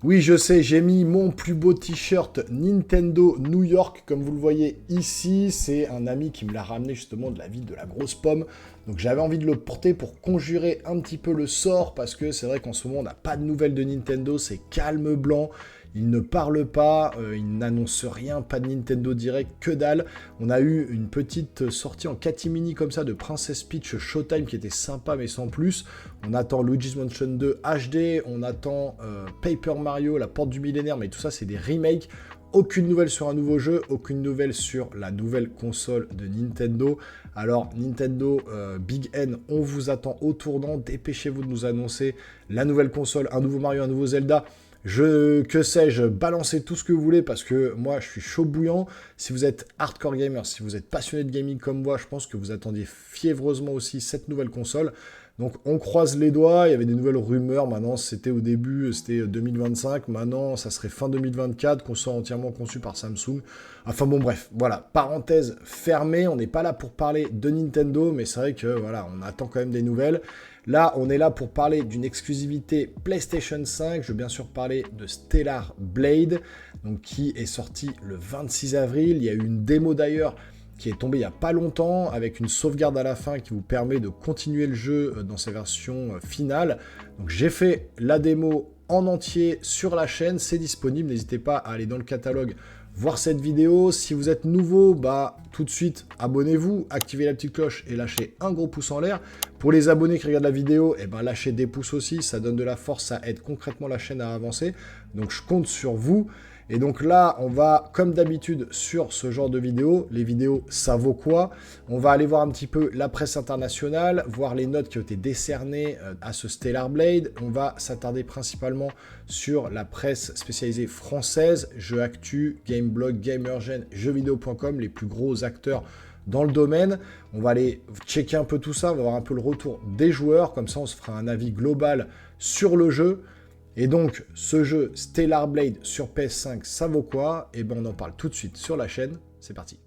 Oui, je sais, j'ai mis mon plus beau t-shirt Nintendo New York, comme vous le voyez ici. C'est un ami qui me l'a ramené justement de la ville de la Grosse Pomme. Donc j'avais envie de le porter pour conjurer un petit peu le sort, parce que c'est vrai qu'en ce moment on n'a pas de nouvelles de Nintendo, c'est calme blanc. Il ne parle pas, il n'annonce rien, pas de Nintendo Direct, que dalle. On a eu une petite sortie en catimini comme ça de Princess Peach Showtime qui était sympa mais sans plus. On attend Luigi's Mansion 2 HD, on attend Paper Mario, la porte du millénaire, mais tout ça c'est des remakes. Aucune nouvelle sur un nouveau jeu, aucune nouvelle sur la nouvelle console de Nintendo. Alors Nintendo Big N, on vous attend au tournant, dépêchez-vous de nous annoncer la nouvelle console, un nouveau Mario, un nouveau Zelda. Que sais-je, balancez tout ce que vous voulez parce que moi je suis chaud bouillant. Si vous êtes hardcore gamer, si vous êtes passionné de gaming comme moi, je pense que vous attendiez fiévreusement aussi cette nouvelle console. Donc on croise les doigts, il y avait des nouvelles rumeurs, maintenant c'était au début, c'était 2025, maintenant ça serait fin 2024, console entièrement conçue par Samsung. Enfin bon bref, voilà, parenthèse fermée, on n'est pas là pour parler de Nintendo, mais c'est vrai que voilà, on attend quand même des nouvelles. Là, on est là pour parler d'une exclusivité PlayStation 5. Je veux bien sûr parler de Stellar Blade, donc qui est sorti le 26 avril. Il y a eu une démo d'ailleurs qui est tombée il n'y a pas longtemps, avec une sauvegarde à la fin qui vous permet de continuer le jeu dans sa version finale. Donc j'ai fait la démo en entier sur la chaîne, c'est disponible. N'hésitez pas à aller dans le catalogue voir cette vidéo. Si vous êtes nouveau, bah tout de suite, abonnez-vous, activez la petite cloche et lâchez un gros pouce en l'air. Pour les abonnés qui regardent la vidéo, eh ben, lâchez des pouces aussi, ça donne de la force, ça aide concrètement la chaîne à avancer. Donc je compte sur vous. Et donc là, on va, comme d'habitude, sur ce genre de vidéos. Les vidéos, ça vaut quoi? On va aller voir un petit peu la presse internationale, voir les notes qui ont été décernées à ce Stellar Blade. On va s'attarder principalement sur la presse spécialisée française, Jeux Actu, Gameblog, Gamergen, Jeuxvideo.com, les plus gros acteurs dans le domaine. On va aller checker un peu tout ça, on va voir un peu le retour des joueurs, comme ça on se fera un avis global sur le jeu. Et donc, ce jeu Stellar Blade sur PS5, ça vaut quoi? Et ben on en parle tout de suite sur la chaîne, c'est parti.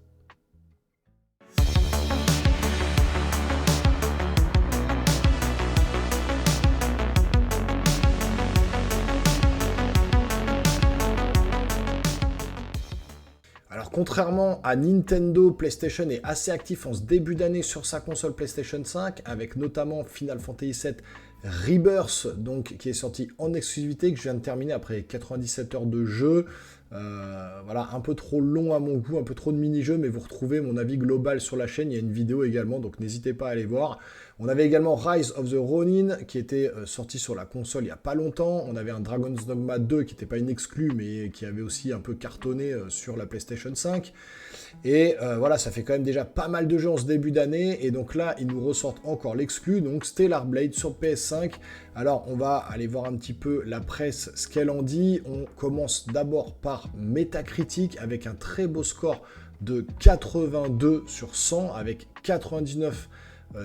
Alors contrairement à Nintendo, PlayStation est assez actif en ce début d'année sur sa console PlayStation 5, avec notamment Final Fantasy VII Rebirth, donc, qui est sorti en exclusivité, que je viens de terminer après 97 heures de jeu. Voilà, un peu trop long à mon goût, un peu trop de mini-jeux, mais vous retrouvez mon avis global sur la chaîne, il y a une vidéo également, donc n'hésitez pas à aller voir. On avait également Rise of the Ronin, qui était sorti sur la console il n'y a pas longtemps. On avait un Dragon's Dogma 2, qui n'était pas une exclue, mais qui avait aussi un peu cartonné sur la PlayStation 5. Et voilà, ça fait quand même déjà pas mal de jeux en ce début d'année. Et donc là, ils nous ressortent encore l'exclu, donc Stellar Blade sur PS5. Alors, on va aller voir un petit peu la presse, ce qu'elle en dit. On commence d'abord par Metacritic, avec un très beau score de 82 sur 100, avec 99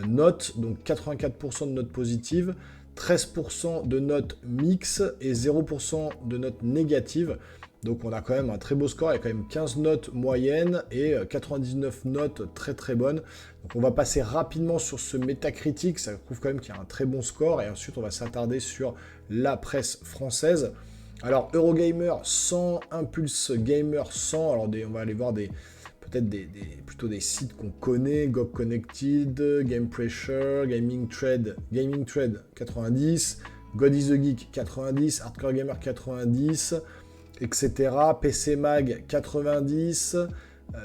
notes, donc 84% de notes positives, 13% de notes mixtes et 0% de notes négatives. Donc on a quand même un très beau score, il y a quand même 15 notes moyennes et 99 notes très très bonnes. Donc on va passer rapidement sur ce métacritique, ça prouve quand même qu'il y a un très bon score, et ensuite on va s'attarder sur la presse française. Alors Eurogamer 100, Impulse Gamer 100, alors on va aller voir peut-être plutôt des sites qu'on connaît, GOG Connected, Game Pressure, Gaming Trade 90, God is the Geek 90, Hardcore Gamer 90, etc. PC Mag 90,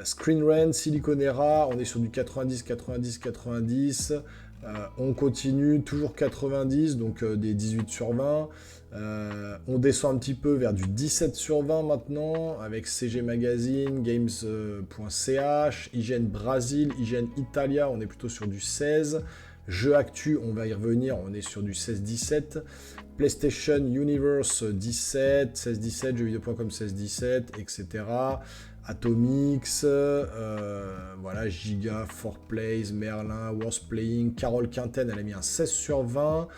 Screen Rant, Siliconera, on est sur du 90, 90, 90. On continue, toujours 90, donc des 18 sur 20. On descend un petit peu vers du 17 sur 20 maintenant, avec CG Magazine, Games.ch, IGN Brasil, IGN Italia, on est plutôt sur du 16. Jeux Actu, on va y revenir, on est sur du 16-17. PlayStation Universe 17, 16-17, jeuxvideo.com 16-17, etc. Atomix, voilà, Giga, 4Plays, Merlin, Worst Playing, Carole Quinten, elle a mis un 16 sur 20.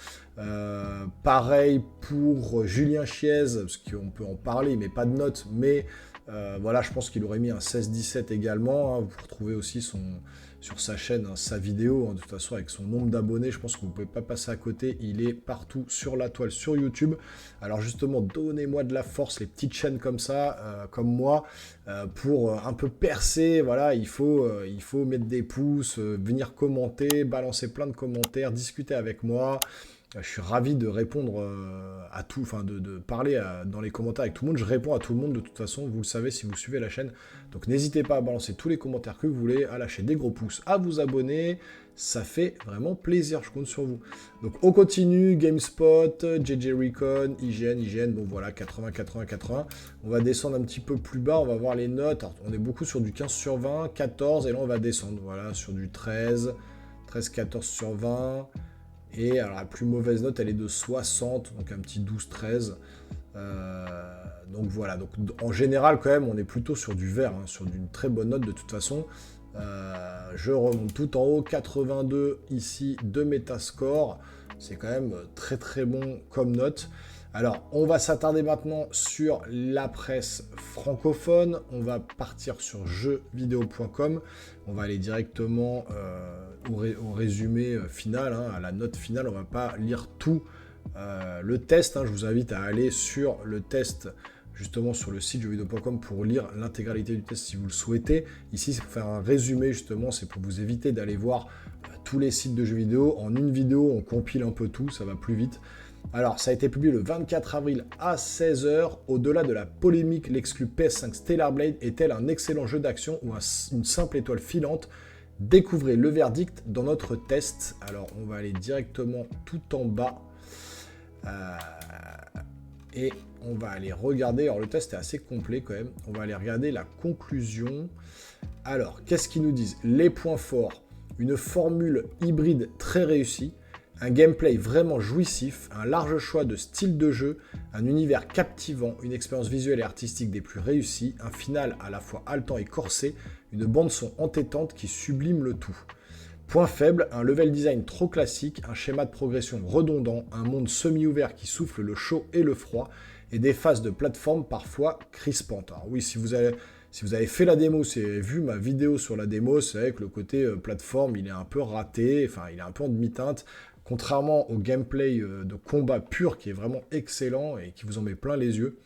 Pareil pour Julien Chiez, parce qu'on peut en parler, mais pas de notes, mais Voilà, je pense qu'il aurait mis un 16-17 également. Hein. Vous retrouvez aussi sur sa chaîne sa vidéo. Hein. De toute façon, avec son nombre d'abonnés, je pense que vous ne pouvez pas passer à côté. Il est partout sur la toile, sur YouTube. Alors justement, donnez-moi de la force, les petites chaînes comme ça, comme moi, pour un peu percer. Voilà, il faut mettre des pouces, venir commenter, balancer plein de commentaires, discuter avec moi. Je suis ravi de répondre à tout, enfin de parler dans les commentaires avec tout le monde. Je réponds à tout le monde de toute façon, vous le savez si vous suivez la chaîne. Donc n'hésitez pas à balancer tous les commentaires que vous voulez, à lâcher des gros pouces, à vous abonner. Ça fait vraiment plaisir, je compte sur vous. Donc on continue, GameSpot, JJ Recon, IGN, bon voilà, 80, 80, 80. On va descendre un petit peu plus bas, on va voir les notes. Alors, on est beaucoup sur du 15 sur 20, 14, et là on va descendre, voilà, sur du 13, 13, 14 sur 20. Et alors la plus mauvaise note, elle est de 60, donc un petit 12-13. Donc voilà, donc en général quand même, on est plutôt sur du vert, hein, sur d'une très bonne note de toute façon. Je remonte tout en haut, 82 ici de Metascore. C'est quand même très très bon comme note. Alors, on va s'attarder maintenant sur la presse francophone. On va partir sur jeuxvideo.com. On va aller directement au résumé final, hein, à la note finale. On va pas lire tout le test. Hein. Je vous invite à aller sur le test, justement sur le site jeuxvideo.com pour lire l'intégralité du test si vous le souhaitez. Ici, c'est pour faire un résumé, justement. C'est pour vous éviter d'aller voir tous les sites de jeux vidéo. En une vidéo, on compile un peu tout. Ça va plus vite. Alors, ça a été publié le 24 avril à 16 h. Au-delà de la polémique, l'exclu PS5 Stellar Blade est-elle un excellent jeu d'action ou une simple étoile filante? Découvrez le verdict dans notre test. Alors, on va aller directement tout en bas. Et on va aller regarder. Alors, le test est assez complet quand même. On va aller regarder la conclusion. Alors, qu'est-ce qu'ils nous disent? Les points forts. Une formule hybride très réussie. Un gameplay vraiment jouissif, un large choix de styles de jeu, un univers captivant, une expérience visuelle et artistique des plus réussies, un final à la fois haletant et corsé, une bande-son entêtante qui sublime le tout. Point faible, un level design trop classique, un schéma de progression redondant, un monde semi-ouvert qui souffle le chaud et le froid, et des phases de plateforme parfois crispantes. Alors oui, si vous avez fait la démo, si vous avez vu ma vidéo sur la démo, c'est vrai que le côté plateforme, il est un peu raté, enfin il est un peu en demi-teinte. Contrairement au gameplay de combat pur qui est vraiment excellent et qui vous en met plein les yeux.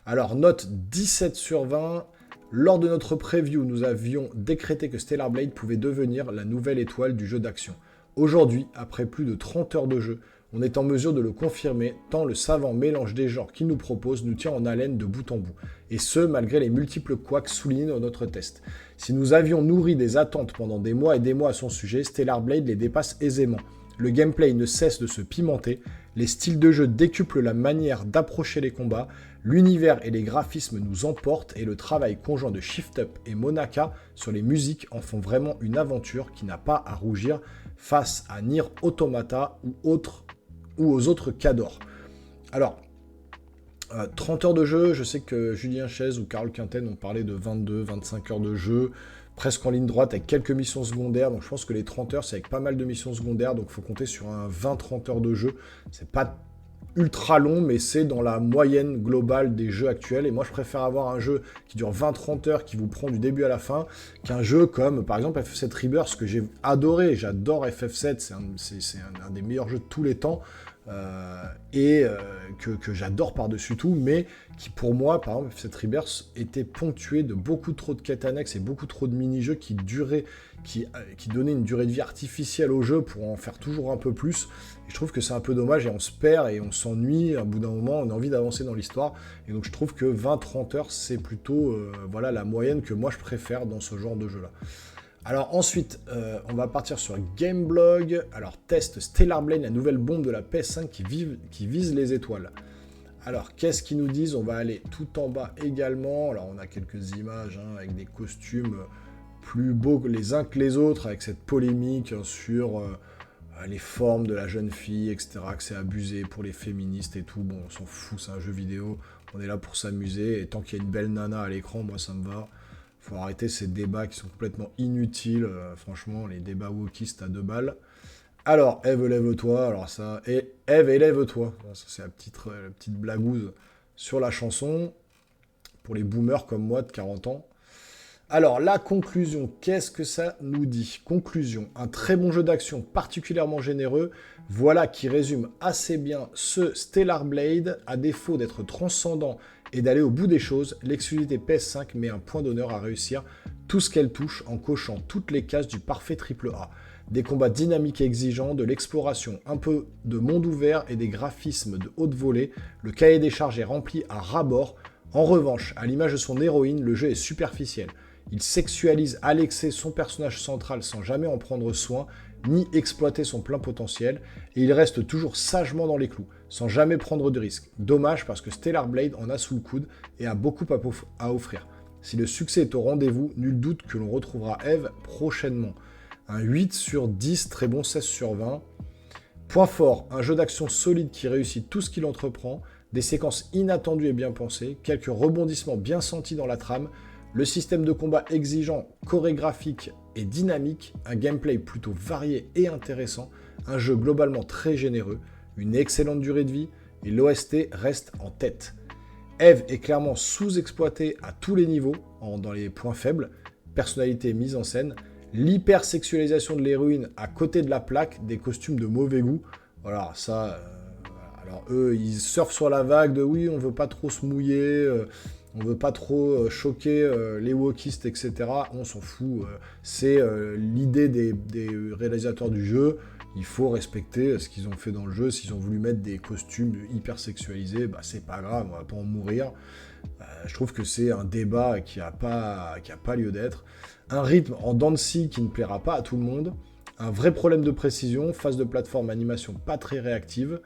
Alors, note 17 sur 20. Lors de notre preview, nous avions décrété que Stellar Blade pouvait devenir la nouvelle étoile du jeu d'action. Aujourd'hui, après plus de 30 heures de jeu, on est en mesure de le confirmer, tant le savant mélange des genres qu'il nous propose nous tient en haleine de bout en bout. Et ce, malgré les multiples couacs soulignés dans notre test. Si nous avions nourri des attentes pendant des mois et des mois à son sujet, Stellar Blade les dépasse aisément. Le gameplay ne cesse de se pimenter, les styles de jeu décuplent la manière d'approcher les combats, l'univers et les graphismes nous emportent et le travail conjoint de Shift Up et Monaka sur les musiques en font vraiment une aventure qui n'a pas à rougir face à Nier Automata ou aux autres cadors. Alors, 30 heures de jeu, je sais que Julien Chaise ou Carole Quinten ont parlé de 22-25 heures de jeu, presque en ligne droite avec quelques missions secondaires, donc je pense que les 30 heures c'est avec pas mal de missions secondaires, donc il faut compter sur un 20-30 heures de jeu. C'est pas ultra long, mais c'est dans la moyenne globale des jeux actuels, et moi je préfère avoir un jeu qui dure 20-30 heures, qui vous prend du début à la fin, qu'un jeu comme par exemple FF7 Rebirth, que j'ai adoré, j'adore FF7, c'est un des meilleurs jeux de tous les temps, que j'adore par-dessus tout, mais qui pour moi, par exemple, cette Rebirth était ponctué de beaucoup trop de quêtes annexes et beaucoup trop de mini-jeux qui donnaient une durée de vie artificielle au jeu pour en faire toujours un peu plus. Et je trouve que c'est un peu dommage et on se perd et on s'ennuie. À bout d'un moment, on a envie d'avancer dans l'histoire. Et donc je trouve que 20-30 heures, c'est plutôt voilà, la moyenne que moi je préfère dans ce genre de jeu-là. Alors ensuite, on va partir sur Gameblog. Alors test Stellar Blade, la nouvelle bombe de la PS5 qui vise les étoiles. Alors qu'est-ce qu'ils nous disent? On va aller tout en bas également. Alors on a quelques images avec des costumes plus beaux les uns que les autres, avec cette polémique sur les formes de la jeune fille, etc. Que c'est abusé pour les féministes et tout. Bon, on s'en fout, c'est un jeu vidéo. On est là pour s'amuser. Et tant qu'il y a une belle nana à l'écran, moi ça me va. Faut arrêter ces débats qui sont complètement inutiles. Franchement, les débats wokistes à 2 balles. Alors, Eve, lève-toi. Alors ça, et Eve, élève-toi. Ça, c'est la petite blagouze sur la chanson. pour les boomers comme moi de 40 ans. Alors, la conclusion, qu'est-ce que ça nous dit? Conclusion, un très bon jeu d'action particulièrement généreux, voilà qui résume assez bien ce Stellar Blade. À défaut d'être transcendant et d'aller au bout des choses, l'exclusivité PS5 met un point d'honneur à réussir tout ce qu'elle touche en cochant toutes les cases du parfait AAA. Des combats dynamiques et exigeants, de l'exploration, un peu de monde ouvert et des graphismes de haute volée, le cahier des charges est rempli à ras-bord. En revanche, à l'image de son héroïne, le jeu est superficiel. Il sexualise à l'excès son personnage central sans jamais en prendre soin, ni exploiter son plein potentiel, et il reste toujours sagement dans les clous, sans jamais prendre de risques. Dommage parce que Stellar Blade en a sous le coude et a beaucoup à offrir. Si le succès est au rendez-vous, nul doute que l'on retrouvera Eve prochainement. Un 8 sur 10, très bon 16 sur 20. Point fort, un jeu d'action solide qui réussit tout ce qu'il entreprend, des séquences inattendues et bien pensées, quelques rebondissements bien sentis dans la trame, le système de combat exigeant, chorégraphique et dynamique, un gameplay plutôt varié et intéressant, un jeu globalement très généreux, une excellente durée de vie, et l'OST reste en tête. Eve est clairement sous-exploité à tous les niveaux, dans les points faibles, personnalité et mise en scène, l'hypersexualisation de l'héroïne à côté de la plaque, des costumes de mauvais goût, voilà, ça... alors eux, ils surfent sur la vague de oui, on veut pas trop se mouiller... on veut pas trop choquer les wokistes, etc. On s'en fout. C'est l'idée des réalisateurs du jeu. Il faut respecter ce qu'ils ont fait dans le jeu. S'ils ont voulu mettre des costumes hyper sexualisés, bah, c'est pas grave, on va pas en mourir. Je trouve que c'est un débat qui a pas lieu d'être. Un rythme en dents de scie qui ne plaira pas à tout le monde. Un vrai problème de précision, phase de plateforme, animation pas très réactive.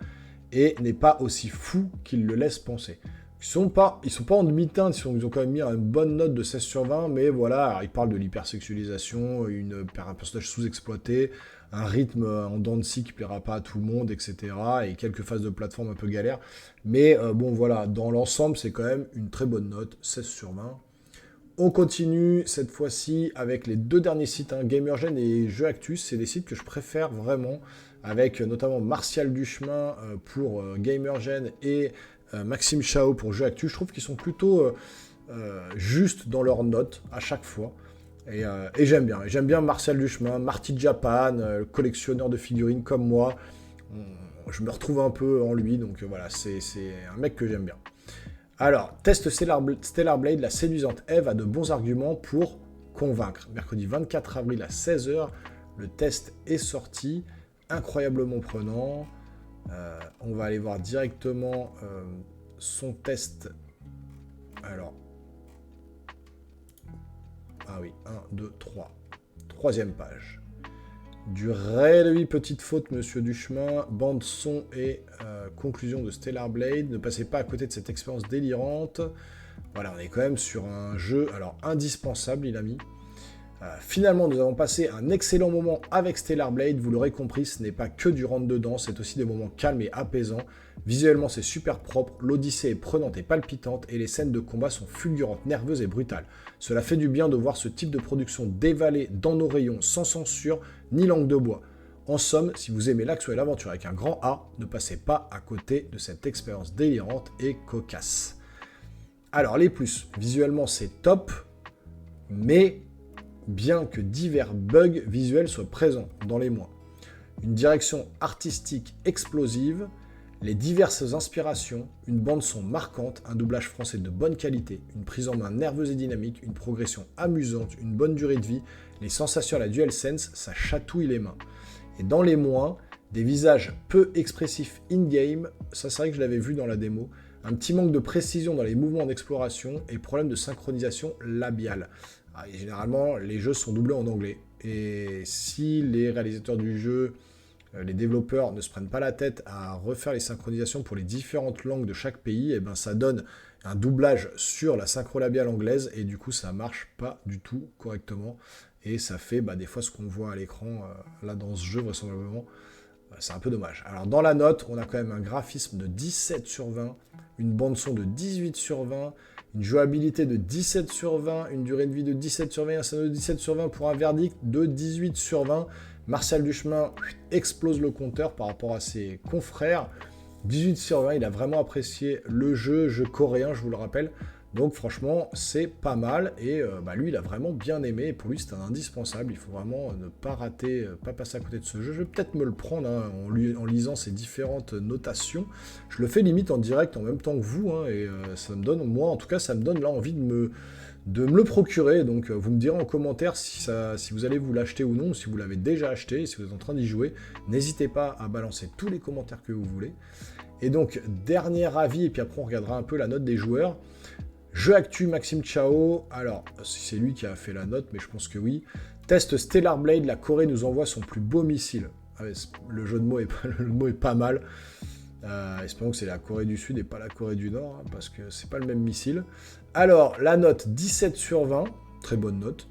Et n'est pas aussi fou qu'il le laisse penser. Ils sont pas en demi-teinte, ils ont quand même mis une bonne note de 16 sur 20, mais voilà, alors ils parlent de l'hypersexualisation, un personnage sous-exploité, un rythme en dents de scie qui plaira pas à tout le monde, etc. Et quelques phases de plateforme un peu galères. Mais bon voilà, dans l'ensemble, c'est quand même une très bonne note, 16 sur 20. On continue cette fois-ci avec les deux derniers sites, Gamergen et Jeux Actus. C'est des sites que je préfère vraiment, avec notamment Martial Duchemin pour Gamergen et Maxime Chao pour Jeux Actus. Je trouve qu'ils sont plutôt justes dans leurs notes à chaque fois. Et j'aime bien. J'aime bien Martial Duchemin, Marty Japan, collectionneur de figurines comme moi. Je me retrouve un peu en lui, donc voilà, c'est un mec que j'aime bien. Alors, test Stellar Blade, la séduisante Eve a de bons arguments pour convaincre. Mercredi 24 avril à 16h, le test est sorti, incroyablement prenant. On va aller voir directement son test. Alors, ah oui, 1, 2, 3. Troisième page. Du réel, oui, petite faute, monsieur Duchemin. Bande son et conclusion de Stellar Blade. Ne passez pas à côté de cette expérience délirante. Voilà, on est quand même sur un jeu, alors indispensable, il a mis. Finalement, nous avons passé un excellent moment avec Stellar Blade. Vous l'aurez compris, ce n'est pas que du rentre-dedans, c'est aussi des moments calmes et apaisants. Visuellement, c'est super propre, l'odyssée est prenante et palpitante, et les scènes de combat sont fulgurantes, nerveuses et brutales. Cela fait du bien de voir ce type de production dévalée dans nos rayons, sans censure, ni langue de bois. En somme, si vous aimez l'action et l'aventure avec un grand A, ne passez pas à côté de cette expérience délirante et cocasse. Alors, les plus, visuellement, c'est top, mais bien que divers bugs visuels soient présents dans les mois. Une direction artistique explosive, les diverses inspirations, une bande-son marquante, un doublage français de bonne qualité, une prise en main nerveuse et dynamique, une progression amusante, une bonne durée de vie, les sensations à la DualSense, ça chatouille les mains. Et dans les moins, des visages peu expressifs in-game, ça c'est vrai que je l'avais vu dans la démo, un petit manque de précision dans les mouvements d'exploration et problème de synchronisation labiale. Et généralement, les jeux sont doublés en anglais. Et si les réalisateurs du jeu, les développeurs ne se prennent pas la tête à refaire les synchronisations pour les différentes langues de chaque pays, et ben ça donne un doublage sur la synchro labiale anglaise et du coup ça marche pas du tout correctement. Et ça fait des fois ce qu'on voit à l'écran là dans ce jeu vraisemblablement. C'est un peu dommage. Alors dans la note, on a quand même un graphisme de 17 sur 20, une bande son de 18 sur 20, une jouabilité de 17 sur 20, une durée de vie de 17 sur 20, un scénario de 17 sur 20 pour un verdict de 18 sur 20. Martial Duchemin explose le compteur par rapport à ses confrères. 18 sur 20, il a vraiment apprécié le jeu coréen, je vous le rappelle. Donc franchement, c'est pas mal, et lui, il a vraiment bien aimé, et pour lui, c'est un indispensable, il faut vraiment ne pas rater, pas passer à côté de ce jeu. Je vais peut-être me le prendre, hein, en lisant ses différentes notations. Je le fais limite en direct en même temps que vous, hein, et ça me donne, moi en tout cas, ça me donne là envie de me le procurer. Donc vous me direz en commentaire si vous allez vous l'acheter ou non, si vous l'avez déjà acheté, si vous êtes en train d'y jouer. N'hésitez pas à balancer tous les commentaires que vous voulez. Et donc, dernier avis, et puis après on regardera un peu la note des joueurs. Jeu actu Maxime Chao, alors si c'est lui qui a fait la note, mais je pense que oui. Test Stellar Blade, la Corée nous envoie son plus beau missile. Ah ouais, le jeu de mots est pas mal. Espérons que c'est la Corée du Sud et pas la Corée du Nord, hein, parce que c'est pas le même missile. Alors, la note 17 sur 20, très bonne note.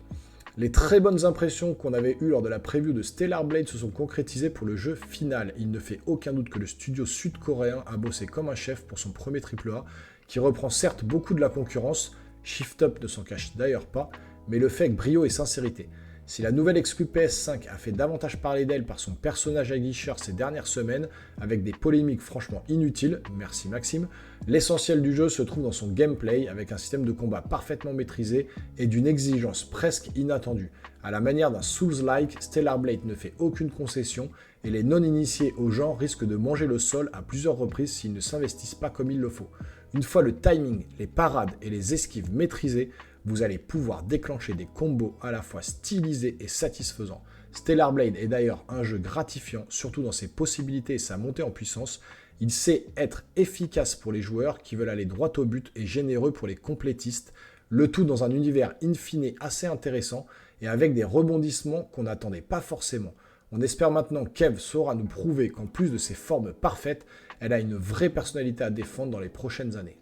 Les très bonnes impressions qu'on avait eues lors de la preview de Stellar Blade se sont concrétisées pour le jeu final. Il ne fait aucun doute que le studio sud-coréen a bossé comme un chef pour son premier AAA, qui reprend certes beaucoup de la concurrence, Shift Up ne s'en cache d'ailleurs pas, mais le fait avec brio et sincérité. Si la nouvelle exclu PS5 a fait davantage parler d'elle par son personnage aguicheur ces dernières semaines, avec des polémiques franchement inutiles, merci Maxime, l'essentiel du jeu se trouve dans son gameplay, avec un système de combat parfaitement maîtrisé et d'une exigence presque inattendue. À la manière d'un Souls-like, Stellar Blade ne fait aucune concession, et les non-initiés au genre risquent de manger le sol à plusieurs reprises s'ils ne s'investissent pas comme il le faut. Une fois le timing, les parades et les esquives maîtrisés, vous allez pouvoir déclencher des combos à la fois stylisés et satisfaisants. Stellar Blade est d'ailleurs un jeu gratifiant, surtout dans ses possibilités et sa montée en puissance. Il sait être efficace pour les joueurs qui veulent aller droit au but et généreux pour les complétistes, le tout dans un univers in fine assez intéressant et avec des rebondissements qu'on n'attendait pas forcément. On espère maintenant qu'Eve saura nous prouver qu'en plus de ses formes parfaites, elle a une vraie personnalité à défendre dans les prochaines années.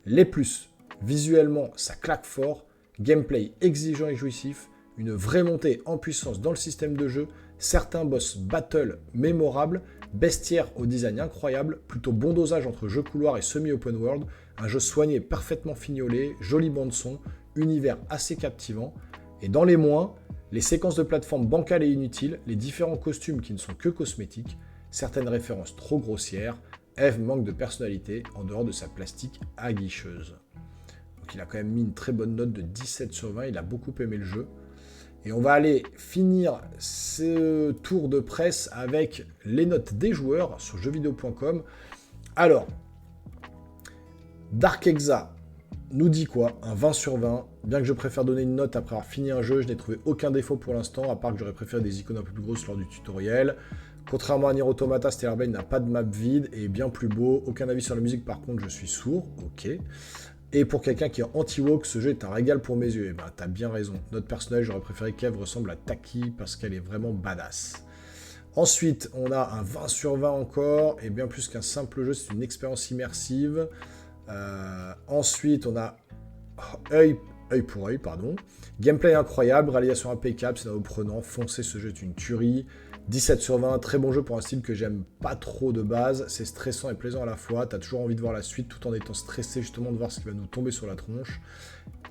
Les plus, visuellement ça claque fort, gameplay exigeant et jouissif, une vraie montée en puissance dans le système de jeu, certains boss battle mémorables, bestiaire au design incroyable, plutôt bon dosage entre jeu couloir et semi-open world, un jeu soigné parfaitement fignolé, jolie bande son, univers assez captivant, et dans les moins, les séquences de plateforme bancales et inutiles, les différents costumes qui ne sont que cosmétiques, certaines références trop grossières, Eve manque de personnalité en dehors de sa plastique aguicheuse. Donc il a quand même mis une très bonne note de 17 sur 20, il a beaucoup aimé le jeu. Et on va aller finir ce tour de presse avec les notes des joueurs sur jeuxvideo.com. Alors, Dark Exa nous dit quoi? Un 20 sur 20. Bien que je préfère donner une note après avoir fini un jeu, je n'ai trouvé aucun défaut pour l'instant, à part que j'aurais préféré des icônes un peu plus grosses lors du tutoriel. Contrairement à Nier Automata, Stellar Blade n'a pas de map vide et est bien plus beau. Aucun avis sur la musique, par contre, je suis sourd. Ok. Et pour quelqu'un qui est anti-woke, ce jeu est un régal pour mes yeux. Et ben, t'as bien raison. Notre personnage, j'aurais préféré qu'Eve ressemble à Taki parce qu'elle est vraiment badass. Ensuite, on a un 20 sur 20 encore, et bien plus qu'un simple jeu, c'est une expérience immersive. Ensuite, on a œil pour œil, pardon. Gameplay incroyable, réalisation impeccable, scénario prenant, foncez, ce jeu est une tuerie. 17 sur 20, très bon jeu pour un style que j'aime pas trop de base, c'est stressant et plaisant à la fois, t'as toujours envie de voir la suite tout en étant stressé justement de voir ce qui va nous tomber sur la tronche.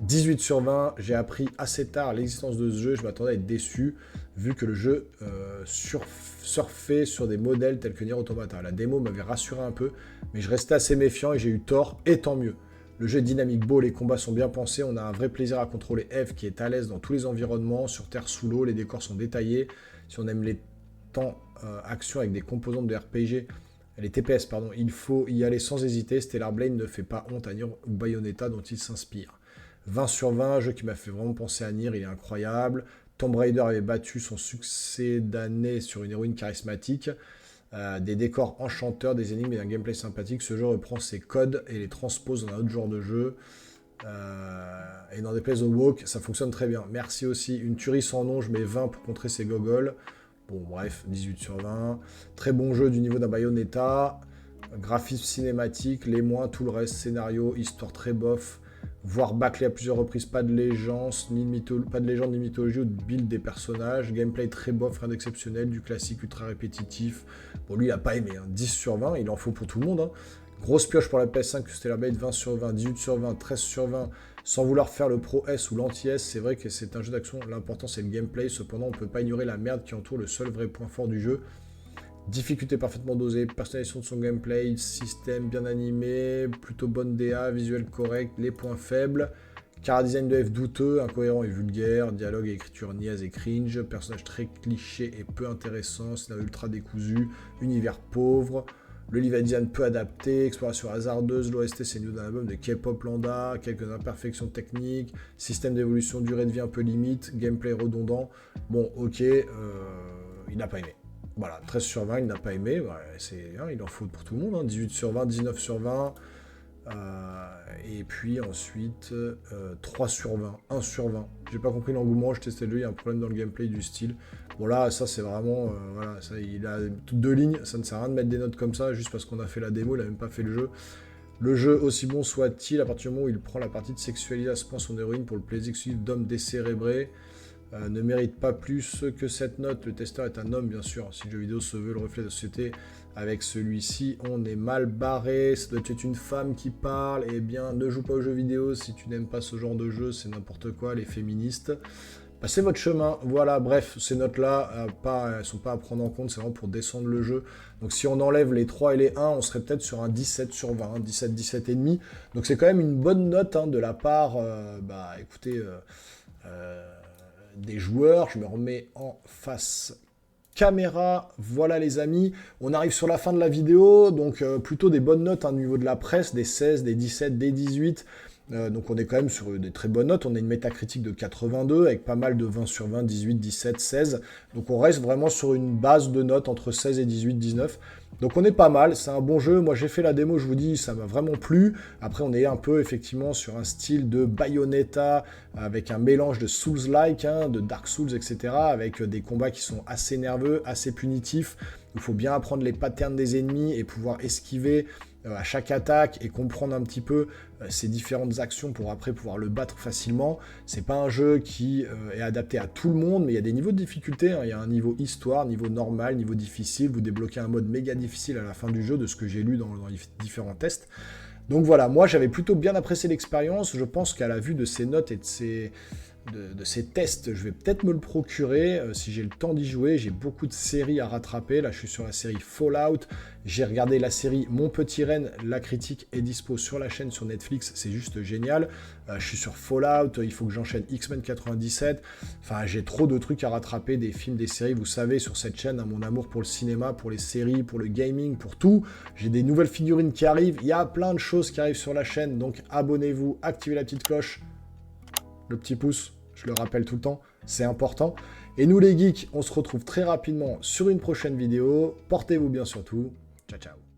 18 sur 20, j'ai appris assez tard l'existence de ce jeu, je m'attendais à être déçu, vu que le jeu surfait sur des modèles tels que Nier Automata. La démo m'avait rassuré un peu, mais je restais assez méfiant et j'ai eu tort, et tant mieux. Le jeu est dynamique, beau, les combats sont bien pensés, on a un vrai plaisir à contrôler Eve qui est à l'aise dans tous les environnements, sur terre, sous l'eau, les décors sont détaillés. Si on aime les temps action avec des composantes de RPG, les TPS, pardon, il faut y aller sans hésiter. Stellar Blade ne fait pas honte à Nier ou Bayonetta dont il s'inspire. 20 sur 20, un jeu qui m'a fait vraiment penser à Nier, il est incroyable. Tomb Raider avait battu son succès d'année sur une héroïne charismatique. Des décors enchanteurs, des énigmes et un gameplay sympathique. Ce jeu reprend ses codes et les transpose dans un autre genre de jeu. Et dans des places au woke, ça fonctionne très bien. Merci aussi. Une tuerie sans nom, je mets 20 pour contrer ses gogoles. Bon, bref, 18 sur 20. Très bon jeu du niveau d'un Bayonetta. Graphisme cinématique, les moins, tout le reste, scénario, histoire très bof. Voire bâclé à plusieurs reprises, pas de légende, pas de légende ni mythologie ou de build des personnages. Gameplay très bof, rien d'exceptionnel, du classique ultra répétitif. Bon, lui, il a pas aimé, hein. 10 sur 20, il en faut pour tout le monde. Hein. Grosse pioche pour la PS5, Stellar Blade, 20 sur 20, 18 sur 20, 13 sur 20. Sans vouloir faire le Pro S ou l'Anti-S, c'est vrai que c'est un jeu d'action, l'important c'est le gameplay. Cependant, on ne peut pas ignorer la merde qui entoure le seul vrai point fort du jeu. Difficulté parfaitement dosée, personnalisation de son gameplay, système bien animé, plutôt bonne DA, visuel correct, les points faibles. Chara-design de F douteux, incohérent et vulgaire, dialogue et écriture niaise et cringe, personnage très cliché et peu intéressant, scénario ultra décousu, univers pauvre, le level design peu adapté, exploration hasardeuse, l'OST c'est new d'un album de K-pop lambda, quelques imperfections techniques, système d'évolution, durée de vie un peu limite, gameplay redondant. Bon, ok, il n'a pas aimé. Voilà, 13 sur 20, il n'a pas aimé, ouais, il en faut pour tout le monde, hein, 18 sur 20, 19 sur 20, et puis ensuite 3 sur 20, 1 sur 20. J'ai pas compris l'engouement, je testais le jeu, il y a un problème dans le gameplay du style. Bon là, ça c'est vraiment, voilà, ça, il a toutes deux lignes, ça ne sert à rien de mettre des notes comme ça, juste parce qu'on a fait la démo, il a même pas fait le jeu. Le jeu, aussi bon soit-il, à partir du moment où il prend la partie de sexualiser à ce point son héroïne pour le plaisir exclusif d'hommes décérébrés, ne mérite pas plus que cette note. Le testeur est un homme, bien sûr. Si le jeu vidéo se veut le reflet de la société, avec celui-ci, on est mal barré. Ça doit être une femme qui parle. Eh bien, ne joue pas aux jeux vidéo si tu n'aimes pas ce genre de jeu. C'est n'importe quoi, les féministes. Passez votre chemin. Voilà, bref, ces notes-là, elles sont pas à prendre en compte. C'est vraiment pour descendre le jeu. Donc, si on enlève les 3 et les 1, on serait peut-être sur un 17 sur 20, 17, 17,5. Donc, c'est quand même une bonne note hein, de la part, écoutez... des joueurs, je me remets en face caméra, voilà les amis, on arrive sur la fin de la vidéo, donc plutôt des bonnes notes au niveau de la presse, des 16, des 17, des 18, donc on est quand même sur des très bonnes notes, on a une métacritique de 82 avec pas mal de 20 sur 20, 18, 17, 16, donc on reste vraiment sur une base de notes entre 16 et 18, 19, donc on est pas mal, c'est un bon jeu, moi j'ai fait la démo, je vous dis, ça m'a vraiment plu, après on est un peu effectivement sur un style de Bayonetta, avec un mélange de Souls-like, hein, de Dark Souls, etc., avec des combats qui sont assez nerveux, assez punitifs, il faut bien apprendre les patterns des ennemis et pouvoir esquiver à chaque attaque et comprendre un petit peu ces différentes actions pour après pouvoir le battre facilement. C'est pas un jeu qui est adapté à tout le monde, mais il y a des niveaux de difficulté, hein. Il y a un niveau histoire, niveau normal, niveau difficile, vous débloquez un mode méga difficile à la fin du jeu, de ce que j'ai lu dans les différents tests. Donc voilà, moi j'avais plutôt bien apprécié l'expérience, je pense qu'à la vue de ces notes et de ces tests, je vais peut-être me le procurer si j'ai le temps d'y jouer. J'ai beaucoup de séries à rattraper. Là, je suis sur la série Fallout. J'ai regardé la série Mon Petit Reine. La critique est dispo sur la chaîne, sur Netflix. C'est juste génial. Je suis sur Fallout. Il faut que j'enchaîne X-Men 97. Enfin, j'ai trop de trucs à rattraper, des films, des séries. Vous savez, sur cette chaîne, hein, mon amour pour le cinéma, pour les séries, pour le gaming, pour tout. J'ai des nouvelles figurines qui arrivent. Il y a plein de choses qui arrivent sur la chaîne. Donc, abonnez-vous, activez la petite cloche. Le petit pouce, je le rappelle tout le temps, c'est important. Et nous les geeks, on se retrouve très rapidement sur une prochaine vidéo. Portez-vous bien surtout. Ciao, ciao.